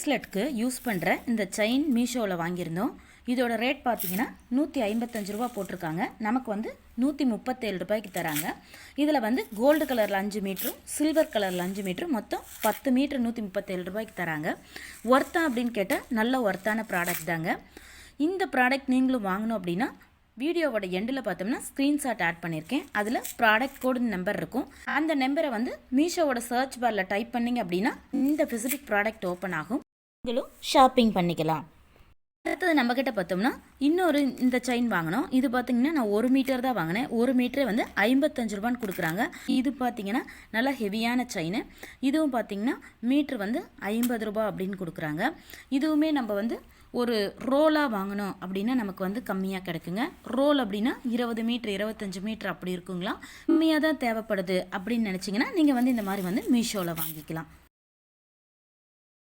பிரேஸ்லெட்க்கு use பண்ணுற இந்த chain மீஷோவில் வாங்கியிருந்தோம். இதோட ரேட் பார்த்தீங்கன்னா 155 ரூபா போட்டிருக்காங்க. நமக்கு வந்து 137 ரூபாய்க்கு தராங்க. இதில் வந்து கோல்டு கலரில் 5 மீட்டரும் சில்வர் கலரில் 5 மீட்டரும் மொத்தம் 10 மீட்டர் 137 ரூபாய்க்கு தராங்க. ஒர்த்தா அப்படின்னு கேட்டால் நல்ல ஒர்த்தான ப்ராடக்ட் தாங்க. இந்த ப்ராடக்ட் நீங்களும் வாங்கணும் அப்படின்னா வீடியோவோட எண்டில் பார்த்தோம்னா ஸ்க்ரீன்ஷாட் ஆட் பண்ணியிருக்கேன். அதில் ப்ராடக்ட் கோடு நம்பர் இருக்கும். அந்த நம்பரை வந்து மீஷோவோட சர்ச் பாரில் டைப் பண்ணிங்க அப்படின்னா இந்த ஸ்பெசிஃபிக் ப்ராடக்ட் ஓப்பன் ஆகும். நீங்களும் ஷாப்பிங் பண்ணிக்கலாம். அடுத்தது நம்மக்கிட்ட பார்த்தோம்னா இன்னொரு இந்த செயின் வாங்கினோம். இது பார்த்திங்கன்னா நான் 1 மீட்டர் தான் வாங்கினேன். 1 மீட்டரே வந்து 55 ரூபான்னு கொடுக்குறாங்க. இது பார்த்திங்கன்னா நல்லா ஹெவியான செயின். இதுவும் பார்த்திங்கன்னா மீட்ரு வந்து 50 ரூபா அப்படின்னு கொடுக்குறாங்க. இதுவுமே நம்ம வந்து ஒரு ரோலாக வாங்கினோம் அப்படின்னா நமக்கு வந்து கம்மியாக கிடைக்குங்க. ரோல் அப்படின்னா 20 மீட்ரு 25 மீட்ரு அப்படி இருக்குங்களா. கம்மியாக தான் தேவைப்படுது அப்படின்னு நினச்சிங்கன்னா நீங்கள் வந்து இந்த மாதிரி வந்து மீஷோவில் வாங்கிக்கலாம்.